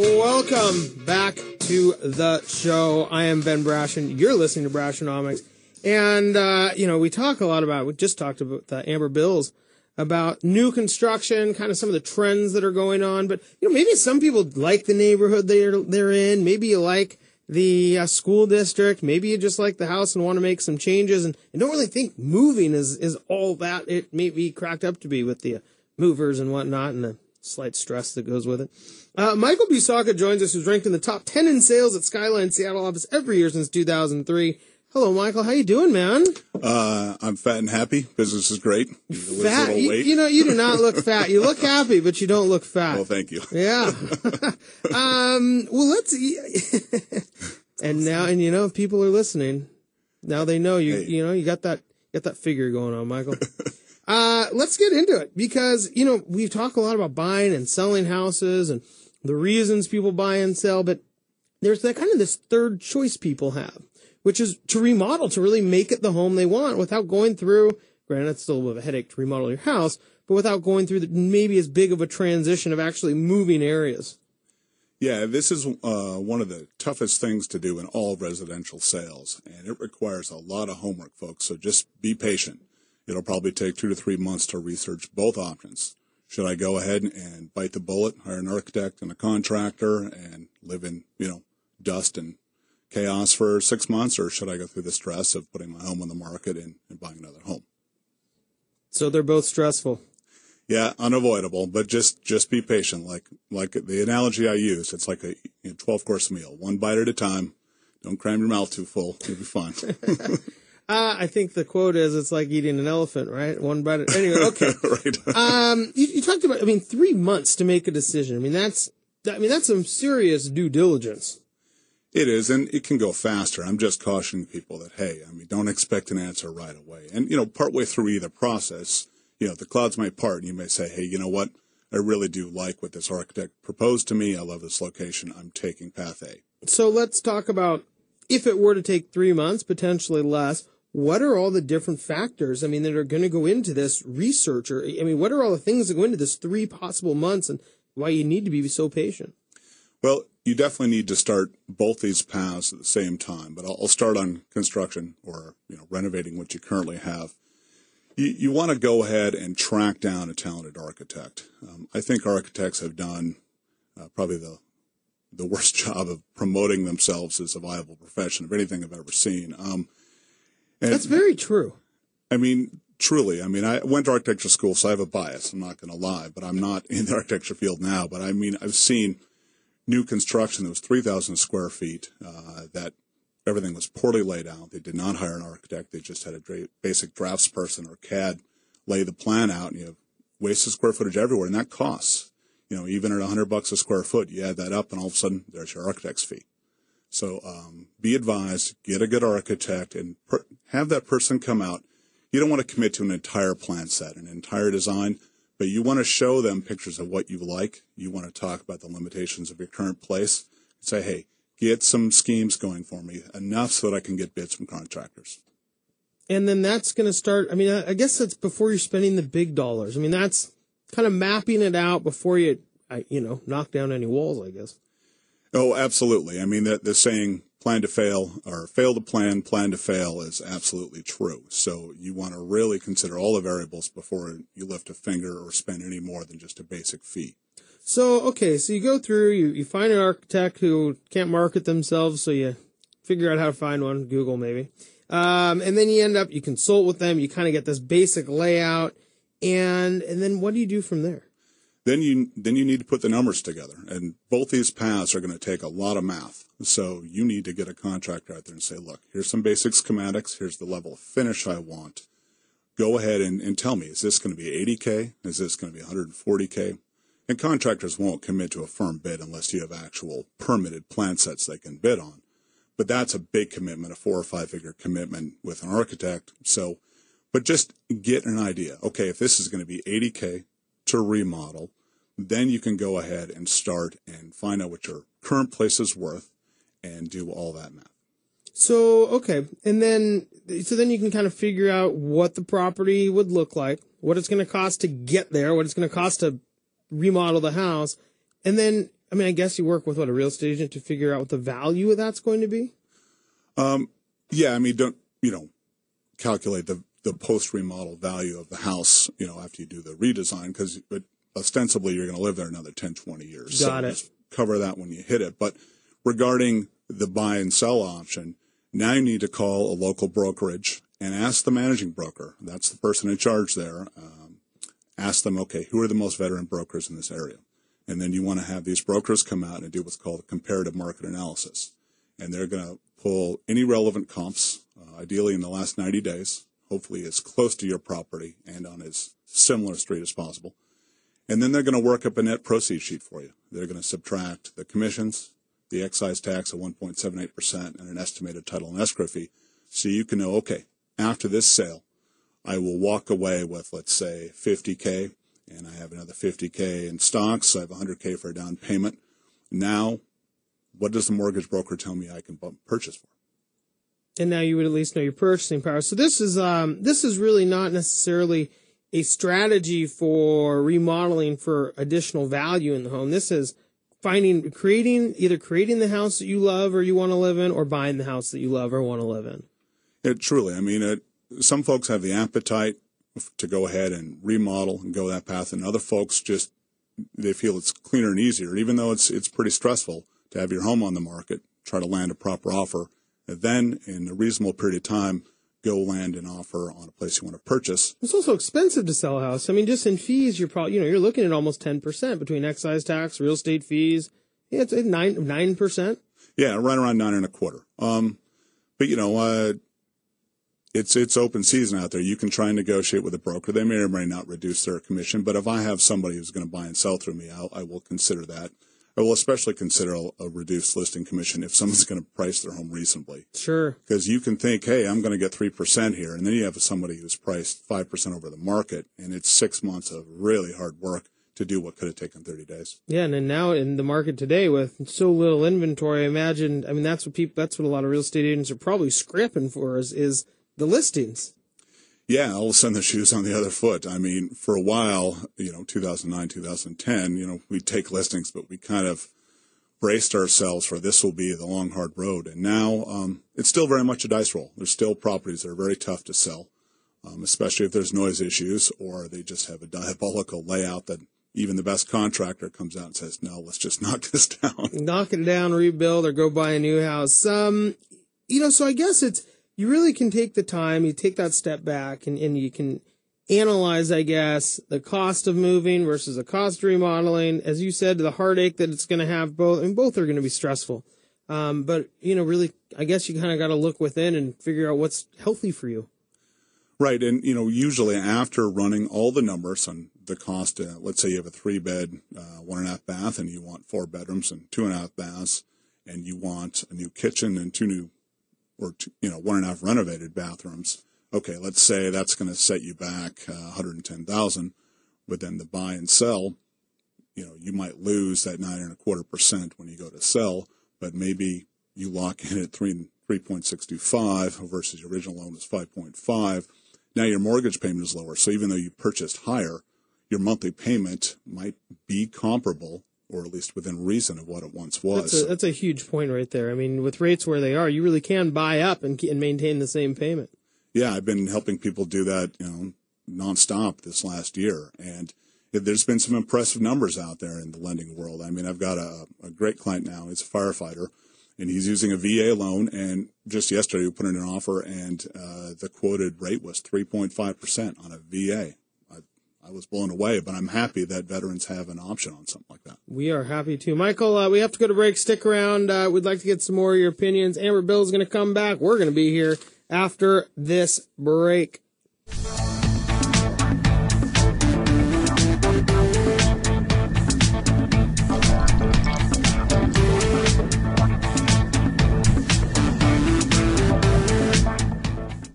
Welcome back to the show. I am Ben Brashen. You're listening to Brashenomics. And, we talk a lot about, we just talked about Amber Bills, about new construction, kind of some of the trends that are going on. But, maybe some people like the neighborhood they're in. Maybe you like the school district. Maybe you just like the house and want to make some changes and don't really think moving is all that it may be cracked up to be with the movers and whatnot and the slight stress that goes with it. Michael Busacca joins us, who's ranked in the top 10 in sales at Skyline Seattle office every year since 2003. Hello, Michael. How you doing, man? I'm fat and happy. Business is great. Fat? You do not look fat. You look happy, but you don't look fat. Well, thank you. Yeah. Let's. And now, if people are listening, now they know you. Hey. You got that figure going on, Michael. Let's get into it because we talk a lot about buying and selling houses and the reasons people buy and sell, but there's that kind of this third choice people have, which is to remodel, to really make it the home they want without going through, granted, it's still a bit of a headache to remodel your house, but without going through maybe as big of a transition of actually moving areas. Yeah, this is one of the toughest things to do in all residential sales, and it requires a lot of homework, folks, so just be patient. It'll probably take 2 to 3 months to research both options. Should I go ahead and bite the bullet, hire an architect and a contractor, and live in, dust and chaos for 6 months, or should I go through the stress of putting my home on the market and buying another home? So they're both stressful. Yeah, unavoidable, but just be patient. Like the analogy I use, it's like a 12-course meal, one bite at a time. Don't cram your mouth too full. You'll be fine. I think the quote is, it's like eating an elephant, right? One bite at, anyway, okay. Right. You talked about, 3 months to make a decision. That's some serious due diligence. It is, and it can go faster. I'm just cautioning people that, hey, don't expect an answer right away. And, partway through either process, the clouds may part and you may say, hey, you know what? I really do like what this architect proposed to me. I love this location. I'm taking path A. So let's talk about, if it were to take 3 months, potentially less, what are all the different factors, that are going to go into this research? Or, what are all the things that go into this 3 possible months and why you need to be so patient? Well, you definitely need to start both these paths at the same time, but I'll start on construction or, renovating what you currently have. You want to go ahead and track down a talented architect. I think architects have done probably the worst job of promoting themselves as a viable profession of anything I've ever seen. That's very true. Truly. I went to architecture school, so I have a bias. I'm not going to lie, but I'm not in the architecture field now. But I've seen new construction that was 3,000 square feet, that everything was poorly laid out. They did not hire an architect. They just had a basic draftsperson or CAD lay the plan out, and you have wasted square footage everywhere, and that costs. Even at $100 a square foot, you add that up, and all of a sudden, there's your architect's fee. So be advised, get a good architect, and have that person come out. You don't want to commit to an entire plan set, an entire design, but you want to show them pictures of what you like. You want to talk about the limitations of your current place. Say, hey, get some schemes going for me, enough so that I can get bids from contractors. And then that's going to start, I guess that's before you're spending the big dollars. That's kind of mapping it out before you, knock down any walls, I guess. Oh, absolutely. The saying, plan to fail, or fail to plan to fail, is absolutely true. So you want to really consider all the variables before you lift a finger or spend any more than just a basic fee. So you go through, you find an architect who can't market themselves, so you figure out how to find one, Google maybe. And then you consult with them, you kind of get this basic layout, and then what do you do from there? Then you need to put the numbers together, and both these paths are going to take a lot of math. So you need to get a contractor out there and say, look, here's some basic schematics, here's the level of finish I want. Go ahead and tell me, is this going to be $80K? Is this going to be $140K? And contractors won't commit to a firm bid unless you have actual permitted plan sets they can bid on. But that's a big commitment, a 4 or 5 figure commitment with an architect. But just get an idea. Okay, if this is going to be $80K to remodel, then you can go ahead and start and find out what your current place is worth and do all that math. So, okay. And then you can kind of figure out what the property would look like, what it's going to cost to get there, what it's going to cost to remodel the house. And then I mean, I guess you work with a real estate agent to figure out what the value of that's going to be? Yeah, I mean, don't, calculate the post-remodel value of the house, after you do the redesign, because ostensibly you're going to live there another 10, 20 years. Got so it. Just cover that when you hit it. But regarding the buy and sell option, now you need to call a local brokerage and ask the managing broker. That's the person in charge there. Ask them, okay, who are the most veteran brokers in this area? And then you want to have these brokers come out and do what's called a comparative market analysis. And they're going to pull any relevant comps, ideally in the last 90 days, hopefully as close to your property and on as similar street as possible. And then they're going to work up a net proceeds sheet for you. They're going to subtract the commissions, the excise tax of 1.78%, and an estimated title and escrow fee. So you can know, okay, after this sale, I will walk away with, let's say, $50K, and I have another $50K in stocks. So I have $100K for a down payment. Now, what does the mortgage broker tell me I can purchase for? And now you would at least know your purchasing power. So this is really not necessarily a strategy for remodeling for additional value in the home. This is creating the house that you love or you want to live in, or buying the house that you love or want to live in. Truly, I mean, some folks have the appetite to go ahead and remodel and go that path, and other folks they feel it's cleaner and easier, even though it's pretty stressful to have your home on the market, try to land a proper offer, and then in a reasonable period of time, go land an offer on a place you want to purchase. It's also expensive to sell a house. I mean, just in fees, you're probably, you're looking at almost 10% between excise tax, real estate fees. Yeah, it's 9%. Yeah, right around 9.25%. But it's open season out there. You can try and negotiate with a broker. They may or may not reduce their commission, but if I have somebody who's going to buy and sell through me, I will consider that. I will especially consider a reduced listing commission if someone's going to price their home reasonably. Sure. Because you can think, hey, I'm going to get 3% here, and then you have somebody who's priced 5% over the market, and it's 6 months of really hard work to do what could have taken 30 days. Yeah, and then now in the market today with so little inventory, that's what a lot of real estate agents are probably scrapping for is the listings. Yeah, all of a sudden the shoe's on the other foot. I mean, for a while, 2009, 2010, we'd take listings, but we kind of braced ourselves for this will be the long, hard road. And now it's still very much a dice roll. There's still properties that are very tough to sell, especially if there's noise issues or they just have a diabolical layout that even the best contractor comes out and says, no, let's just knock this down. Knock it down, rebuild, or go buy a new house. So I guess you really can take the time, you take that step back, and you can analyze, I guess, the cost of moving versus the cost of remodeling. As you said, the heartache that it's going to have both, and both are going to be stressful. But, really, I guess you kind of got to look within and figure out what's healthy for you. Right. And, usually after running all the numbers on the cost, let's say you have a 3-bed, 1.5 bath, and you want 4 bedrooms and 2.5 baths, and you want a new kitchen and 2 new or 1.5 renovated bathrooms. Okay, let's say that's going to set you back $110,000, but then the buy and sell, you might lose that 9.25% when you go to sell, but maybe you lock in at 3.625 versus your original loan was 5.5. Now your mortgage payment is lower, so even though you purchased higher, your monthly payment might be comparable, or at least within reason of what it once was. That's a huge point right there. I mean, with rates where they are, you really can buy up and maintain the same payment. Yeah, I've been helping people do that, nonstop this last year. And there's been some impressive numbers out there in the lending world. I mean, I've got a great client now. He's a firefighter, and he's using a VA loan. And just yesterday, we put in an offer, and the quoted rate was 3.5% on a VA. I was blown away, but I'm happy that veterans have an option on something like that. We are happy too. Michael, we have to go to break. Stick around. We'd like to get some more of your opinions. Amber Bill is going to come back. We're going to be here after this break.